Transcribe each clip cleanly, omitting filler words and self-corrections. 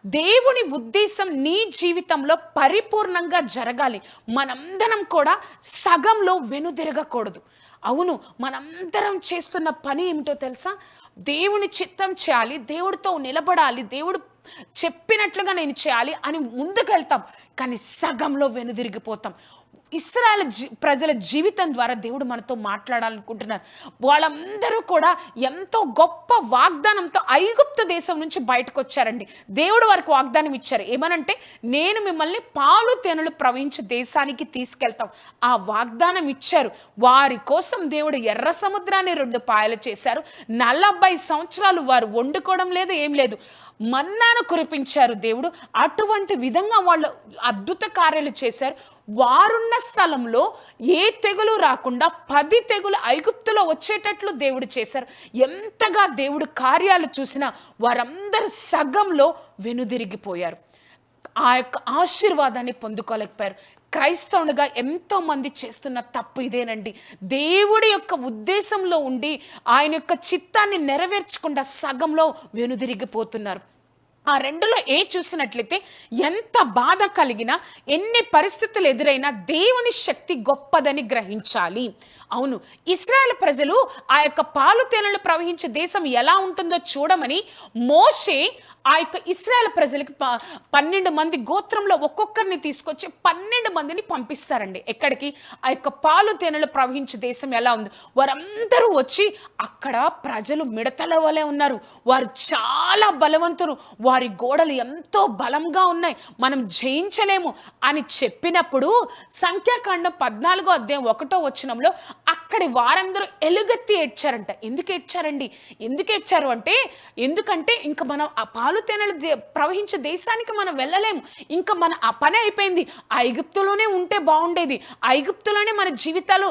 దేవుని ఉద్దేశం నీ జీవితంలో పరిపూర్ణంగా జరగాలి. మనందరం కూడా సగంలో వెనుదిరగకూడదు. అవును, మనందరం చేస్తున్న పని ఏమిటో తెలుసా? దేవుని చిత్తం చేయాలి, దేవుడితో నిలబడాలి, దేవుడు చెప్పినట్లుగా నేను చేయాలి అని ముందుకెళ్తాం, కానీ సగంలో వెనుదిరిగిపోతాం. ఇశ్రాయేలు ప్రజల జీవితం ద్వారా దేవుడు మనతో మాట్లాడాలనుకుంటున్నారు. వాళ్ళందరూ కూడా ఎంతో గొప్ప వాగ్దానంతో ఐగుప్తు దేశం నుంచి బయటకు వచ్చారండి. దేవుడు వారికి వాగ్దానం ఇచ్చారు. ఏమనంటే, నేను మిమ్మల్ని పాలు తేనెలు ప్రవహించే దేశానికి తీసుకెళ్తాం. ఆ వాగ్దానం ఇచ్చారు. వారి కోసం దేవుడు ఎర్ర సముద్రాన్ని 2 పాయలు చేశారు. 40 సంవత్సరాలు వారు వండుకోవడం లేదు, ఏం లేదు, మన్నాను కురిపించారు దేవుడు. అటువంటి విధంగా వాళ్ళు అద్భుత కార్యాలు చేశారు. వారున్న స్థలంలో ఏ తెగులు రాకుండా 10 తెగులు ఐగుప్తులో వచ్చేటట్లు దేవుడు చేశారు. ఎంతగా దేవుడు కార్యాలు చూసినా వారందరూ సగంలో వెనుదిరిగిపోయారు, ఆ యొక్క ఆశీర్వాదాన్ని పొందుకోలేకపోయారు. క్రైస్తవునిగా ఎంతో మంది చేస్తున్న తప్పు ఇదేనండి. దేవుడి యొక్క ఉద్దేశంలో ఉండి ఆయన యొక్క చిత్తాన్ని నెరవేర్చకుండా సగంలో వెనుదిరిగిపోతున్నారు. ఆ 2లో ఏ చూసినట్లయితే, ఎంత బాధ కలిగినా, ఎన్ని పరిస్థితులు ఎదురైనా దేవుని శక్తి గొప్పదని గ్రహించాలి. అవును, ఇశ్రాయేలు ప్రజలు ఆ యొక్క పాలు తేనెలు ప్రవహించే దేశం ఎలా ఉంటుందో చూడమని మోషే ఆ యొక్క ఇశ్రాయేలు ప్రజలకి 12 మంది గోత్రంలో ఒక్కొక్కరిని తీసుకొచ్చి 12 మందిని పంపిస్తారండి. ఎక్కడికి? ఆ యొక్క పాలు తేనెలు ప్రవహించే దేశం ఎలా ఉంది. వారందరూ వచ్చి అక్కడ ప్రజలు మిడతల వలె ఉన్నారు, వారు చాలా బలవంతులు, వారి గోడలు ఎంతో బలంగా ఉన్నాయి, మనం జయించలేము అని చెప్పినప్పుడు సంఖ్యాకాండం 14వ అధ్యాయం 1వ వచనంలో అక్కడి వారందరూ ఎలుగెత్తి ఏడ్చారంట. ఎందుకు ఏడ్చారండి? ఎందుకు ఏడ్చారు అంటే, ఎందుకంటే ఇంకా మనం ఆ పాలు తేనెలు ప్రవహించే దేశానికి మనం వెళ్ళలేము, ఇంకా మన ఆ పని అయిపోయింది, ఐగుప్తులోనే ఉంటే బాగుండేది, ఐగుప్తులోనే మన జీవితాలు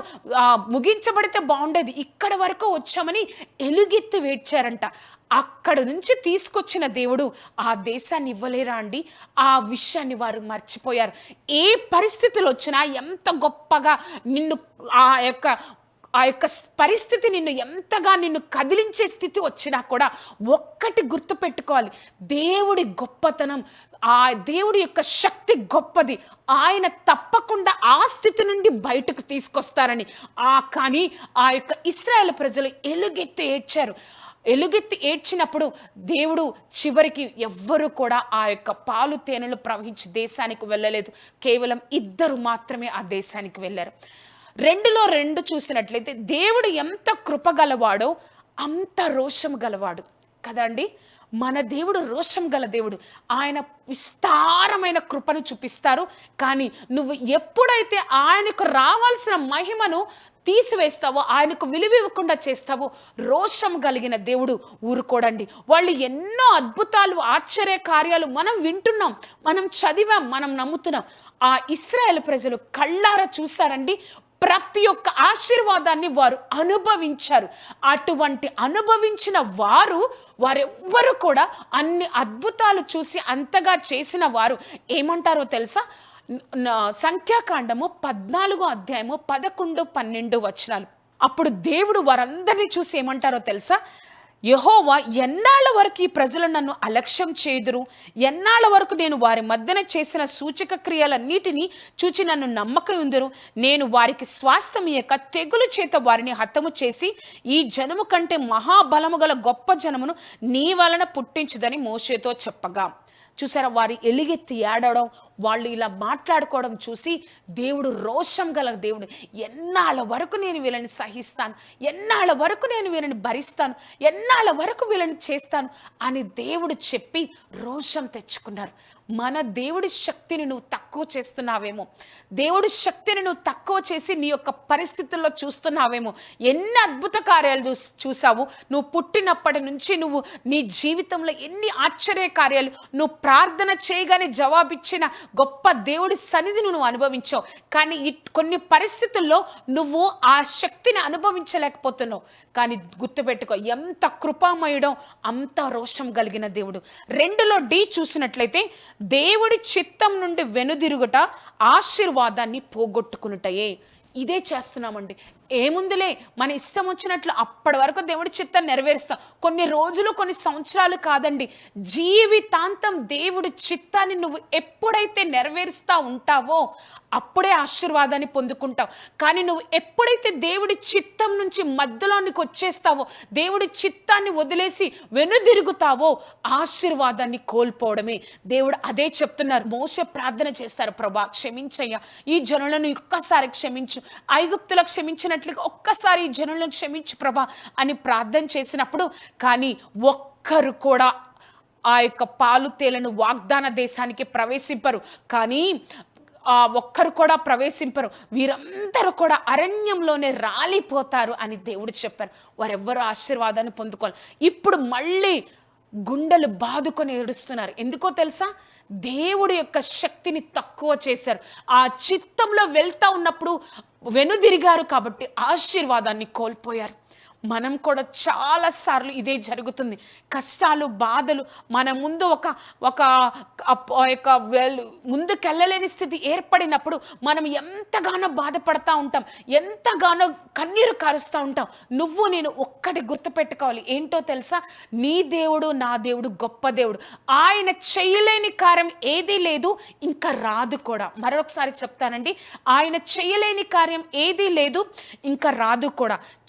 ముగించబడితే బాగుండేది, ఇక్కడ వరకు వచ్చామని ఎలుగెత్తి వేడ్చారంట. అక్కడ నుంచి తీసుకొచ్చిన దేవుడు ఆ దేశాన్ని ఇవ్వలేరా అండి? ఆ విషయాన్ని వారు మర్చిపోయారు. ఏ పరిస్థితులు వచ్చినా, ఎంత గొప్పగా నిన్ను ఆ యొక్క పరిస్థితి ఎంతగా నిన్ను కదిలించే స్థితి వచ్చినా కూడా ఒక్కటి గుర్తుపెట్టుకోవాలి, దేవుడి గొప్పతనం, ఆ దేవుడి యొక్క శక్తి గొప్పది. ఆయన తప్పకుండా ఆ స్థితి నుండి బయటకు తీసుకొస్తారని. కానీ ఆ యొక్క ఇశ్రాయేలు ప్రజలు ఎలుగెత్తి ఏడ్చారు. ఎలుగెత్తి ఏడ్చినప్పుడు దేవుడు చివరికి ఎవ్వరూ కూడా ఆ యొక్క పాలు తేనెలు ప్రవహించే దేశానికి వెళ్ళలేదు. కేవలం 2 మాత్రమే ఆ దేశానికి వెళ్ళారు. 2లో 2 చూసినట్లయితే, దేవుడు ఎంత కృపగలవాడో అంత రోషం గలవాడు కదండి. మన దేవుడు రోషం గల దేవుడు. ఆయన విస్తారమైన కృపను చూపిస్తారు. కానీ నువ్వు ఎప్పుడైతే ఆయనకు రావాల్సిన మహిమను తీసివేస్తావో, ఆయనకు విలువ ఇవ్వకుండా చేస్తావో, రోషం కలిగిన దేవుడు ఊరుకోడండి. వాళ్ళు ఎన్నో అద్భుతాలు, ఆశ్చర్య కార్యాలు మనం వింటున్నాం, మనం చదివాం, మనం నమ్ముతున్నాం. ఆ ఇశ్రాయేలు ప్రజలు కళ్ళారా చూశారండి. ప్రతి ఒక్క ఆశీర్వాదాన్ని వారు అనుభవించారు. అటువంటి అనుభవించిన వారెవ్వరూ కూడా అన్ని అద్భుతాలు చూసి అంతగా చేసిన వారు ఏమంటారో తెలుసా? సంఖ్యాకాండము 14వ అధ్యాయము 11, 12 వచనాలు. అప్పుడు దేవుడు వారందరినీ చూసి ఏమంటారో తెలుసా? యెహోవా, ఎన్నాళ్ళ వరకు ఈ ప్రజలు నన్ను అలక్ష్యం చేయుదురు? ఎన్నాళ్ళ వరకు నేను వారి మధ్యన చేసిన సూచక క్రియలన్నిటినీ చూచి నన్ను నమ్మకయుందురు? నేను వారికి స్వాస్థ్యమియక తెగులు చేత వారిని హతము చేసి ఈ జనము కంటే మహాబలము గల గొప్ప జనమును నీ వలన పుట్టించుదని మోషేతో చెప్పగా. చూసారా, వారి ఎలుగెత్తి ఏడవడం, వాళ్ళు ఇలా మాట్లాడుకోవడం చూసి దేవుడు రోషం గల దేవుడు. ఎన్నాళ్ళ వరకు నేను వీళ్ళని సహిస్తాను, ఎన్నాళ్ళ వరకు నేను వీళ్ళని భరిస్తాను, ఎన్నాళ్ళ వరకు వీళ్ళని చేస్తాను అని దేవుడు చెప్పి రోషం తెచ్చుకున్నారు. మన దేవుడి శక్తిని నువ్వు తక్కువ చేస్తున్నావేమో, దేవుడి శక్తిని నువ్వు తక్కువ చేసి నీ యొక్క పరిస్థితుల్లో చూస్తున్నావేమో. ఎన్ని అద్భుత కార్యాలు చూసావు నువ్వు పుట్టినప్పటి నుంచి. నువ్వు నీ జీవితంలో ఎన్ని ఆశ్చర్య కార్యాలు, నువ్వు ప్రార్థన చేయగానే జవాబిచ్చిన గొప్ప దేవుడి సన్నిధిని నువ్వు అనుభవించావు. కానీ కొన్ని పరిస్థితుల్లో నువ్వు ఆ శక్తిని అనుభవించలేకపోతున్నావు. కానీ గుర్తుపెట్టుకో, ఎంత కృపామయుడో అంత రోషం కలిగిన దేవుడు. 2లో D చూసినట్లయితే, దేవుడి చిత్తం నుండి వెనుదిరుగుట ఆశీర్వాదాన్ని పోగొట్టుకునుటయే. ఇదే చేస్తున్నామండి. ఏముందిలే మన ఇష్టం వచ్చినట్లు అప్పటి వరకు దేవుడి చిత్తం నెరవేరుస్తాం. కొన్ని రోజులు, కొన్ని సంవత్సరాలు కాదండి, జీవితాంతం దేవుడి చిత్తాన్ని నువ్వు ఎప్పుడైతే నెరవేరుస్తూ ఉంటావో అప్పుడే ఆశీర్వాదాన్ని పొందుకుంటావు. కానీ నువ్వు ఎప్పుడైతే దేవుడి చిత్తం నుంచి మధ్యలోనికి వచ్చేస్తావో, దేవుడి చిత్తాన్ని వదిలేసి వెనుదిరుగుతావో ఆశీర్వాదాన్ని కోల్పోవడమే. దేవుడు అదే చెప్తున్నారు. మోషే ప్రార్థన చేస్తారు, ప్రభా క్షమించయ్యా, ఈ జనులను ఒక్కసారి క్షమించు, ఐగుప్తులకు క్షమించినట్లుగా ఒక్కసారి ఈ జనులను క్షమించు ప్రభా అని ప్రార్థన చేసినప్పుడు, కానీ ఒక్కరు కూడా ఆ యొక్క పాలు తేలను వాగ్దాన దేశానికి ప్రవేశింపరు. కానీ ఒక్కరు కూడా ప్రవేశింపరు, వీరందరూ కూడా అరణ్యంలోనే రాలిపోతారు అని దేవుడు చెప్పారు. వారెవ్వరూ ఆశీర్వాదాన్ని పొందుకోవాలి. ఇప్పుడు మళ్ళీ గుండెలు బాదుకొని ఏడుస్తున్నారు. ఎందుకో తెలుసా? దేవుడి యొక్క శక్తిని తక్కువ చేశారు. ఆ చిత్తంలో వెళ్తా ఉన్నప్పుడు వెనుదిరిగారు కాబట్టి ఆశీర్వాదాన్ని కోల్పోయారు. మనం కూడా చాలాసార్లు ఇదే జరుగుతుంది. కష్టాలు, బాధలు మన ముందు ఒక యొక్క ముందుకెళ్ళలేని స్థితి ఏర్పడినప్పుడు మనం ఎంతగానో బాధపడతా ఉంటాం, ఎంతగానో కన్నీరు కారుస్తూ ఉంటాం. నువ్వు నేను ఒక్కటి గుర్తుపెట్టుకోవాలి. ఏంటో తెలుసా? నీ దేవుడు, నా దేవుడు గొప్ప దేవుడు. ఆయన చేయలేని కార్యం ఏదీ లేదు, ఇంకా రాదు కూడా. మరొకసారి చెప్తానండి, ఆయన చేయలేని కార్యం ఏదీ లేదు, ఇంకా రాదు కూడా.